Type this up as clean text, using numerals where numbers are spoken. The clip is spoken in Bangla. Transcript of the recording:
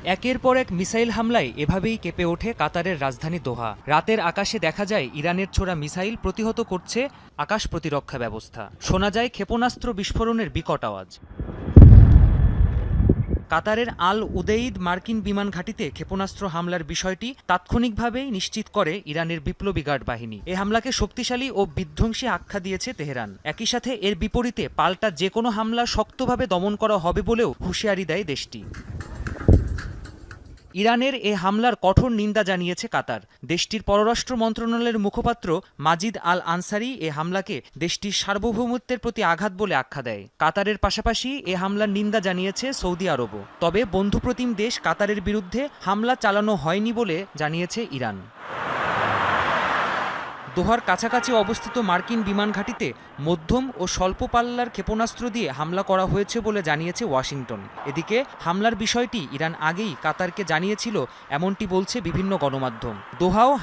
একের পর এক মিসাইল হামলায় এভাবেই কেঁপে ওঠে কাতারের রাজধানী দোহা। রাতের আকাশে দেখা যায় ইরানের ছোড়া মিসাইল প্রতিহত করছে আকাশ প্রতিরক্ষা ব্যবস্থা। শোনা যায় ক্ষেপণাস্ত্র বিস্ফোরণের বিকট আওয়াজ। কাতারের আল উদেইদ মার্কিন বিমান ঘাঁটিতে ক্ষেপণাস্ত্র হামলার বিষয়টি তাৎক্ষণিকভাবেই নিশ্চিত করে ইরানের বিপ্লবী গার্ড বাহিনী। এ হামলাকে শক্তিশালী ও বিধ্বংসী আখ্যা দিয়েছে তেহরান। একই সাথে এর বিপরীতে পাল্টা যে কোনো হামলা শক্তভাবে দমন করা হবে বলেও হুঁশিয়ারি দেয় দেশটি। ইরানের এ হামলার কঠোর নিন্দা জানিয়েছে কাতার। দেশটির পররাষ্ট্র মন্ত্রণালয়ের মুখপাত্র মাজিদ আল আনসারি এ হামলাকে দেশটির সার্বভৌমত্বের প্রতি আঘাত বলে আখ্যা দেয়। কাতারের পাশাপাশি এ হামলার নিন্দা জানিয়েছে সৌদি আরবও। তবে বন্ধুপ্রতিম দেশ কাতারের বিরুদ্ধে হামলা চালানো হয়নি বলে জানিয়েছে ইরান। দোহার কাছাকাছি অবস্থিত মার্কিন বিমান ঘাঁটিতে মধ্যম ও স্বল্প পাল্লার ক্ষেপণাস্ত্র দিয়ে হামলা করা হয়েছে বলে জানিয়েছে ওয়াশিংটন। এদিকে হামলার বিষয়টি ইরান আগেই কাতারকে জানিয়েছিল, এমনটি বলছে বিভিন্ন গণমাধ্যম। দোহাও